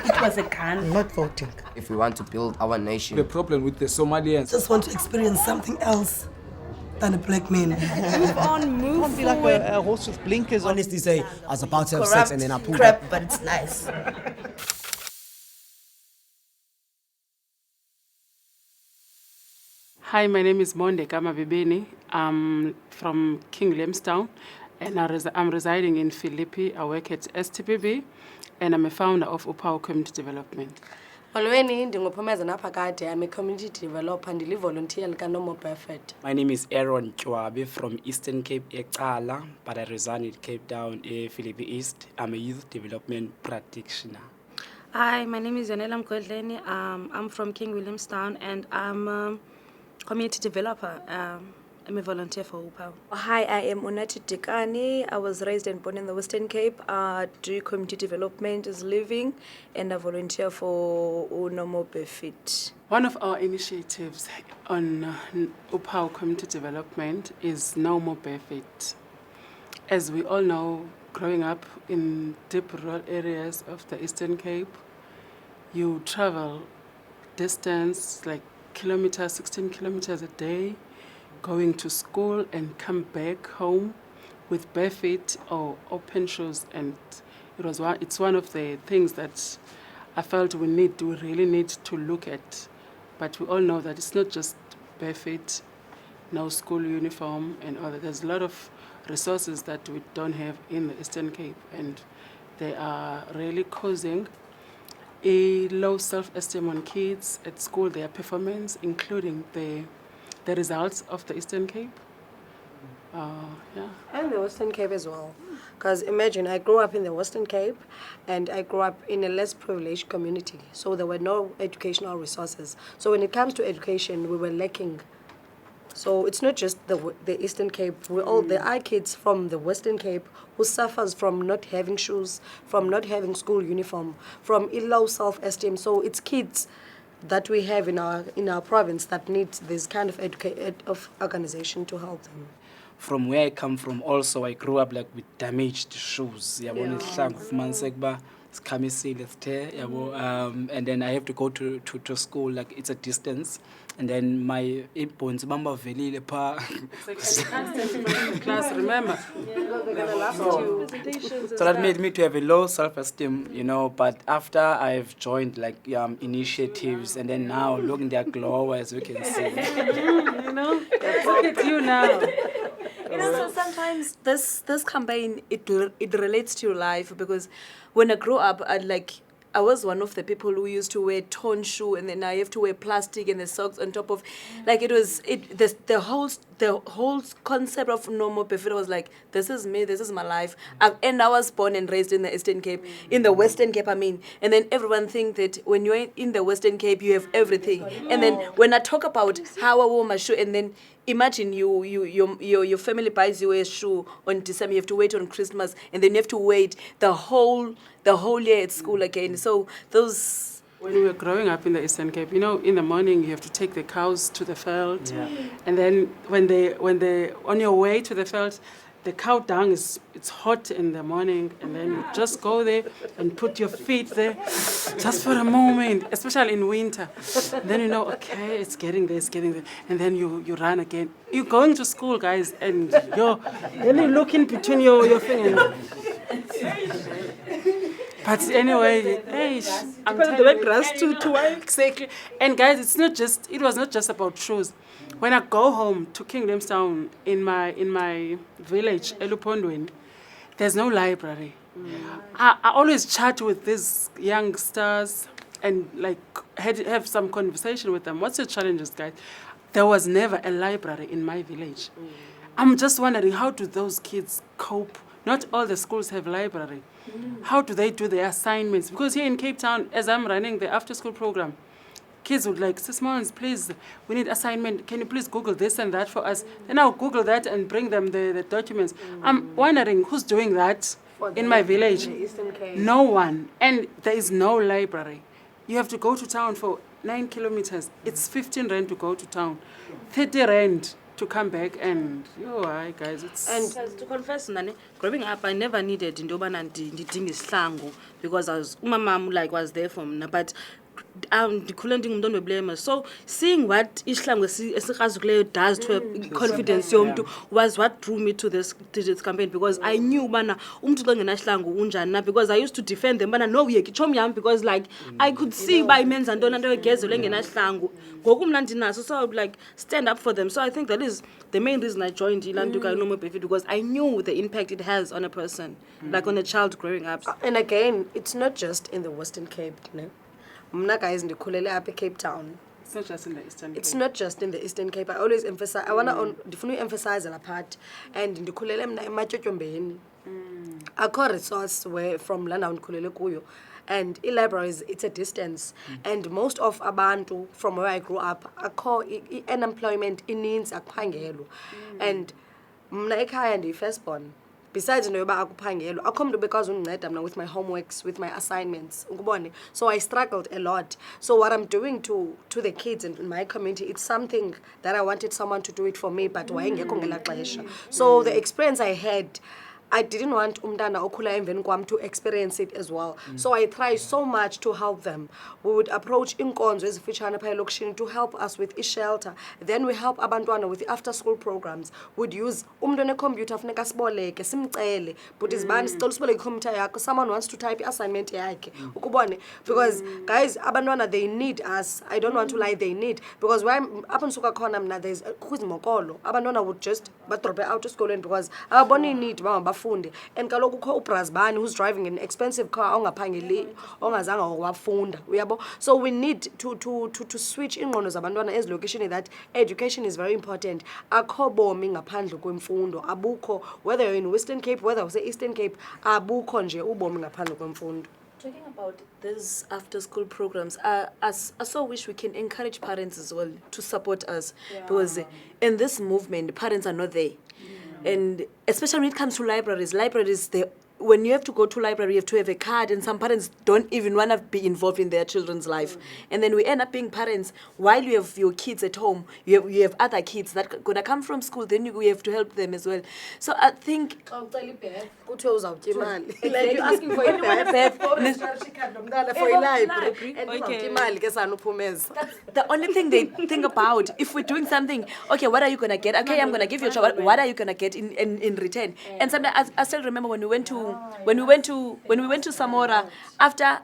It was a gun. I'm not voting. If we want to build our nation. The problem with the Somalians. Just want to experience something else than a black man. Move on, move Can't be forward. like a horse with blinkers on. Honestly say, I was about to have Corrupt sex and then I pulled crap, up. but it's nice. Hi, my name is Monde Kamabibeni. I'm from King Williamstown, and I'm residing in Philippi. I work at STPB, and I'm a founder of Upau Community Development. Molweni ndinguphumeza naphakade. I'm a community developer and volunteer likanomo perfect. My name is Aaron Chwabe from Eastern Cape Ecala, but I reside in Cape Town, Philippi East. I'm a youth development practitioner. Hi, my name is Yanela Mgodleni. I'm from King Williamstown and I'm a community developer. I'm a volunteer for Upau. Hi, I am Unati Dekani. I was raised and born in the Western Cape. Do community development as living, and I volunteer for Unomo Befit. One of our initiatives on Upau Community Development is No More Barefeet. As we all know, growing up in deep rural areas of the Eastern Cape, you travel distance like 16 kilometers a day, going to school and come back home with bare feet or open shoes, and it's one of the things that I felt we really need to look at. But we all know that it's not just bare feet, no school uniform and all that. There's a lot of resources that we don't have in the Eastern Cape, and they are really causing a low self-esteem on kids at school, their performance, including the results of the Eastern Cape. And the Western Cape as well. Because imagine, I grew up in the Western Cape and I grew up in a less privileged community. So there were no educational resources. So when it comes to education, we were lacking. So it's not just the Eastern Cape. There are kids from the Western Cape who suffers from not having shoes, from not having school uniform, from low self-esteem. So it's kids that we have in our province that need this kind of organization to help them. From where I come from also, I grew up like with damaged shoes. And then I have to go to school, like it's a distance. And then my bones mama velile pa. Class, remember? So that made me to have a low self-esteem, but after I've joined like initiatives, and then now look in their glow, as we can see. Look at you now. So sometimes this campaign, it relates to your life, because when I grew up, I was one of the people who used to wear torn shoe, and then I have to wear plastic and the socks on top of, the whole concept of no more perfect was like, this is me, this is my life. And I was born and raised in the Eastern Cape, in the Western Cape, and then everyone think that when you're in the Western Cape, you have everything. And then when I talk about how I wore my shoe, and then imagine your family buys you a shoe on December, you have to wait on Christmas, and then you have to wait the whole year at school again. So those... When we were growing up in the Eastern Cape, in the morning you have to take the cows to the field, and then when they on your way to the field, the cow dung it's hot in the morning, and then you just go there and put your feet there, just for a moment, especially in winter. And then okay, it's getting there, and then you run again. You're going to school, guys, and then you look in between your fingers. But anyway, I'm telling you, exactly. And guys, it was not just about shoes. When I go home to King Williamstown in my village, Elupondweni, there's no library. I always chat with these youngsters and have some conversation with them. What's your challenges, guys? There was never a library in my village. I'm just wondering, how do those kids cope? Not all the schools have library. How do they do their assignments? Because here in Cape Town, as I'm running the after-school program, kids would like, Sis Mons, please, we need assignment. Can you please Google this and that for us? Then I'll Google that and bring them the documents. I'm wondering who's doing that in my village. No one. And there is no library. You have to go to town for 9 kilometers. It's 15 rand to go to town. 30 rand to come back and, hi guys, it's... And to confess, Nani, growing up, I never needed indobana ndidinga isihlangu because umamam like was there for me. But so seeing what isihlangu esirazukileyo does to a confidence yomntu was what drew me to this campaign, because I knew bana umntu xa ngenasihlangu unjani na, because I used to defend them bana no uyeki itshomi yam, because like I could see uba imenza ntoni nto egezelo engenasihlangu ngoku mna ndinaso, so I would like stand up for them. So I think that is the main reason I joined Ilantuka No More Barefoot, because I knew the impact it has on a person, like on a child growing up. And again, it's not just in the Western Cape, no? Mna guys ndikhulele apha Cape Town. It's not just in the Eastern Cape. It's not just in the Eastern Cape. I always emphasize, I want to emphasize that part. And ndikhulele mna ematyotyombeni. Akho resource where from lana ndikhulele kuyo. And libraries, it's a distance. And most of abantu from where I grew up, akho unemployment ininzi akuphangelo. And mna ekhaya ndi firstborn. Besides into yoba akuphangelo, akho mntu bekwazi undinceda mna with my homeworks, with my assignments. So I struggled a lot. So what I'm doing to the kids in my community, it's something that I wanted someone to do it for me, but wayengekho ngelaa xesha. So the experience I had, I didn't want umntana okhula emveni kwam to experience it as well. So I tried so much to help them. We would approach inkonzo ezifitshane phaa elokishini to help us with i-shelter. Then we help abantwana with the after-school programs. We'd use umntu onecomputer funeka siboleke, simcele. But izibani sicela usiboleke icomputer yakho. Someone wants to type i-assignment yakhe. Ukubone. Because guys, abantwana, they need us. I don't want to lie, they need. Because apha ndisuka khona mna, there's kuzimokolo. Abantwana would just badrope out esikolweni because ababona i-need funde. And kaloku kukho ubrazbani who's driving an expensive car ongaphangeli ongazanga wafunda uyabo. So we need to switch ingqondo zabantwana ezilokishini that education is very important. Akho bomi ngaphandle kwemfundo, abukho, whether you're in Western Cape, whether you're Eastern Cape, abukho nje ubomi ngaphandle kwemfundo. Talking about these after-school programs, I so wish we can encourage parents as well to support us, because in this movement, parents are not there. And especially when it comes to libraries, when you have to go to library, you have to have a card, and some parents don't even want to be involved in their children's life. And then we end up being parents while you have your kids at home. You have other kids that are gonna come from school. Then we have to help them as well. So I think. Like you're asking for a library. The only thing they think about, if we're doing something, okay, what are you gonna get? Okay, I'm gonna give you a job. What are you gonna get in return? And sometimes I still remember when we went to Samora, after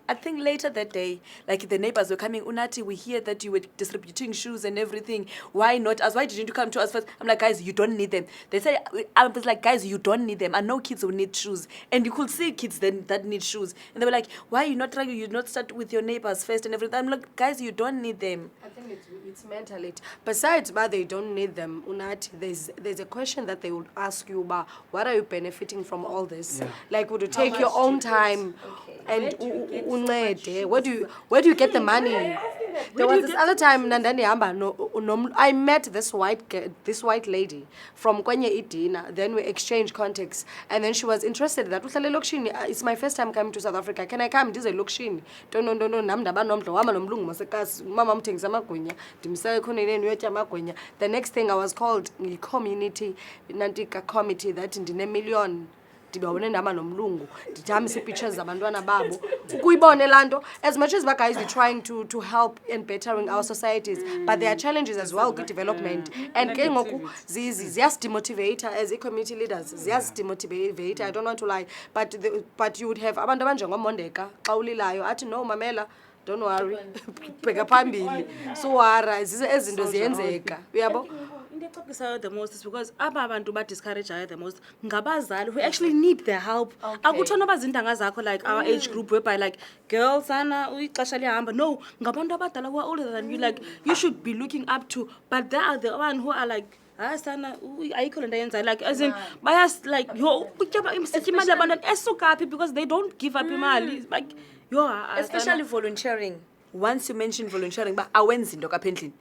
I think later that day, like the neighbors were coming, Unati, we hear that you were distributing shoes and everything. Why not us? Why didn't you come to us first? I'm like, guys, you don't need them. They say, I was like, guys, you don't need them. I know kids will need shoes. And you could see kids then that need shoes. And they were like, why are you not trying? You not start with your neighbors first and everything. I'm like, guys, you don't need them. I think it's mentality. Besides, but they don't need them, Unati, there's a question that they would ask you about, what are you benefiting from all this? Like, would you take your own time and where do you get the money? There was this other time I met this white lady from Kwenye Idina. Then we exchanged contacts, and then she was interested that it's my first time coming to South Africa. Can I come? This is Lokshini. No. The next thing I was called community committee that in the million. Pictures as much as guys are trying to help in bettering our societies, but there are challenges as well with development. And just demotivate as a community leaders, just demotivate. I don't want to lie, but you would have no mamela, don't worry. So the most is because abantu discourage the most ngabazali who actually need their help. Akuthono bazintanga zakho like our age group whereby like girls sana ixesha liyahamba. No, ngabantu abadala who are older than you, like you should be looking up to, but there are the one who are like sana ayikho lento yenza, like as in bias, like yo imali abantu esukapi because they don't give up imali, like yo especially volunteering. Once you mention volunteering, but awenzi into kapha endlini.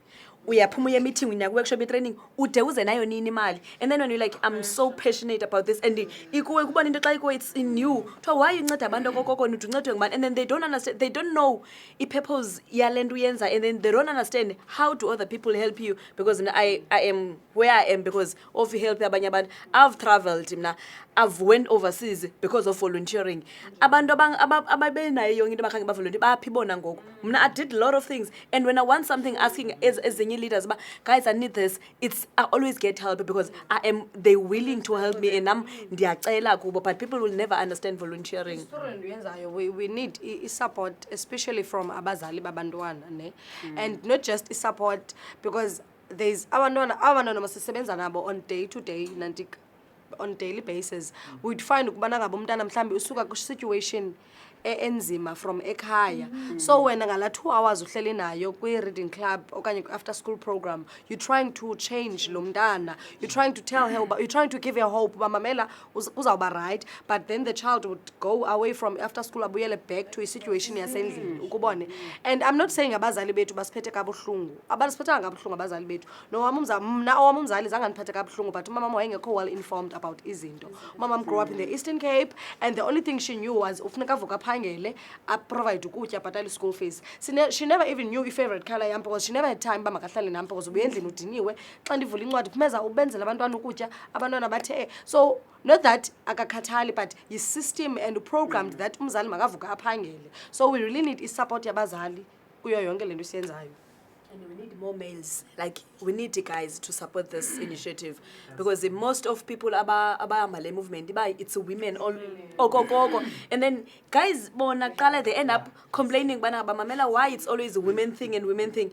uyaphuma uye meeting uya workshop training ude uze nayo nini imali, and then when you're like I'm so passionate about this and ikuwe kubona into xa ikuwe it's in you to why unceda abantu okokoko uncedwe ngubani, and then they don't understand, they don't know i-purpose yale nto uyenza, and then they don't understand how do other people help you, because I am where I am because of help abanye abantu. I've traveled mna, I've went overseas because of volunteering. Abantu ababenayo yonke into bakhange bavolunteer baphi bona ngoku. Mna I did a lot of things, and when I want something asking as zenye leaders, guys I need this, I always get help because they willing to help me, and ndiyacela kubo, but people will never understand volunteering. We need support, especially from abazali babantwana, ne? And not just support, because there's abantwana masisebenza nabo on day to day on daily basis. We'd find ukubana ngabo umntana mhlambi usuka ku situation enzima from ekhaya, so when ngala 2 hours uhleli nayo kwi reading club okanye after school program, you're trying to change lo mntana, you're trying to tell her, you're trying to give her hope mamamela uzawuba right, but then the child would go away from after school abuyele back to a situation yasendlini ukubone. And I'm not saying abazali bethu basiphethe kabuhlungu, abasiphetha kabuhlungu abazali bethu, no mna owami umzali zange ndiphethe kabuhlungu, but umama wayengekho well informed about izinto. Mama grew up in the Eastern Cape, and the only thing she knew was ufuneka vuka I provide ukutya bhatala school fees. She never even knew her favorite color yam, because she never had time ba makahlale nam, because ubuye endlini udiniwe xa ndivula incwadi phumeza ubenzela abantwana ukutya abantwana bathe. So not that akakhathali, but yi system and programmed that umzali makavuka aphangele. So we really need support yabazali kuyo yonke lento siyenzayo. And we need more males. Like, we need the guys to support this initiative, because the most of people aba Malay movement, it's women all and then guys they end up complaining mamela why it's always a women thing and women thing.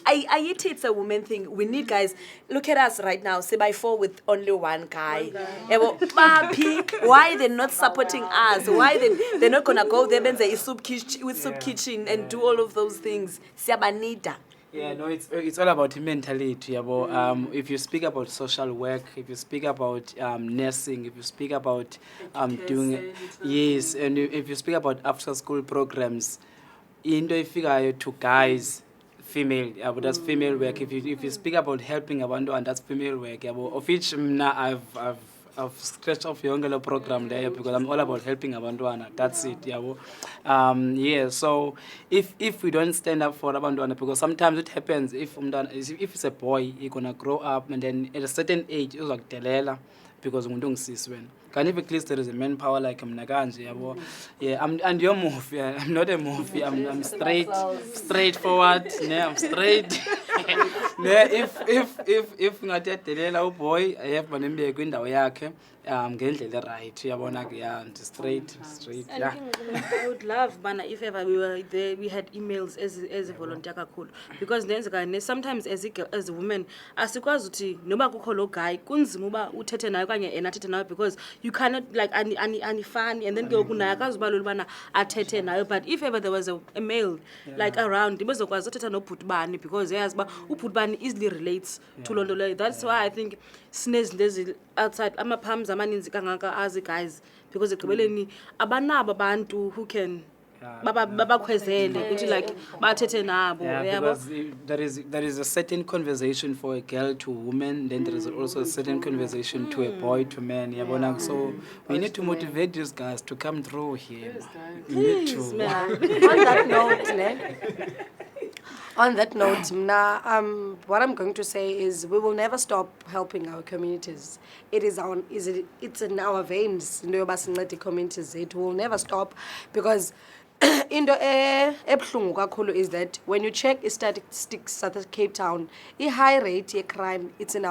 I it's a woman thing. We need guys. Look at us right now. Say by 4 with only one guy. Why they're not supporting us? Why they're not gonna go there and say soup kitchen and do all of those things? Siabanida. Yeah, no, it's all about mentality. If you speak about social work, if you speak about nursing, if you speak about doing yes, and if you speak about after-school programs, into figure to guys, female, that's female work. If you speak about helping abantu, that's female work. Of which I've scratched off your Yongelo program there because I'm all about helping abantwana. That's it. Yeah. So if we don't stand up for abantwana, because sometimes it happens if it's a boy, he's gonna grow up and then at a certain age, it's like delela because can if at least there is a manpower like Mnaganje, yeah, and your move, yeah, I'm not a movie, I'm straightforward, yeah, I'm straight. Yeah, if ngatetelela boy, I have manembe kwindawo yakhe, ngendlela right, yeah, straight, yeah. I would love bana if ever we were there, we had emails as a volunteer kakhulu, because then sometimes as a woman asikwazi uthi noba kukho lo guy kunzima uba uthethe nayo kanye enathethe nayo, because you cannot like anifani, and then ke kunayo akazubalula ubana athethe nayo. But if ever there was a male like around, ibezokwazi uthetha nobhutbani, because yazi ba ubhutbani easily relates to loo nto leyo. That's why I think sinezinto outside ama-palms amaninzi kangaka as guys, because ekugqibeleni abanabo abantu who can babakhwezele ukuthi like bathethe nabo. Yeah, because there is a certain conversation for a girl to woman, then there is also a certain conversation to a boy to man. So we need to motivate these guys to come through here. We need to. On that note, what I'm going to say is we will never stop helping our communities. It's in our veins. Communities. It will never stop, because into ebuhlungu kakhulu is that when you check statistics at Cape Town, a high rate of crime, it's in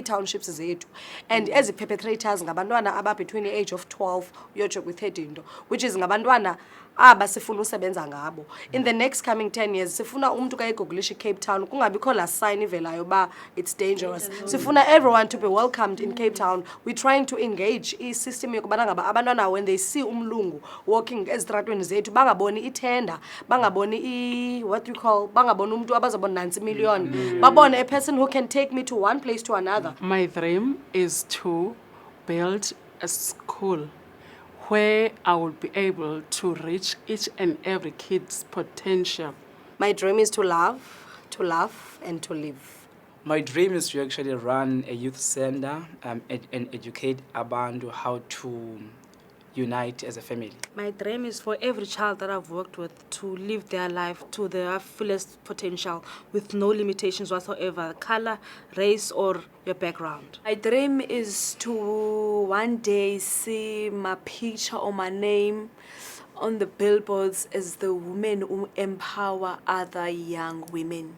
townships zethu, and as the perpetrators ngabantwana aba between the age of 12 uyotsho with 13, which is ngabantwana aba sifuna usebenza ngabo. In the next coming 10 years sifuna umuntu kayigooglisha Cape Town kungabikho la sign ivelayo ba it's dangerous. Sifuna everyone to be welcomed in Cape Town. We're trying to engage i system yokubana ngaba abantwana when they see umlungu walking ezitratweni zethu bangaboni itender, bangaboni bangaboni umuntu abazabona nansi million, babone a person who can take me to one place to another. My dream is to build a school where I will be able to reach each and every kid's potential. My dream is to love, to laugh, and to live. My dream is to actually run a youth center and educate abantu how to unite as a family. My dream is for every child that I've worked with to live their life to their fullest potential with no limitations whatsoever, color, race, or your background. My dream is to one day see my picture or my name on the billboards as the women who empower other young women.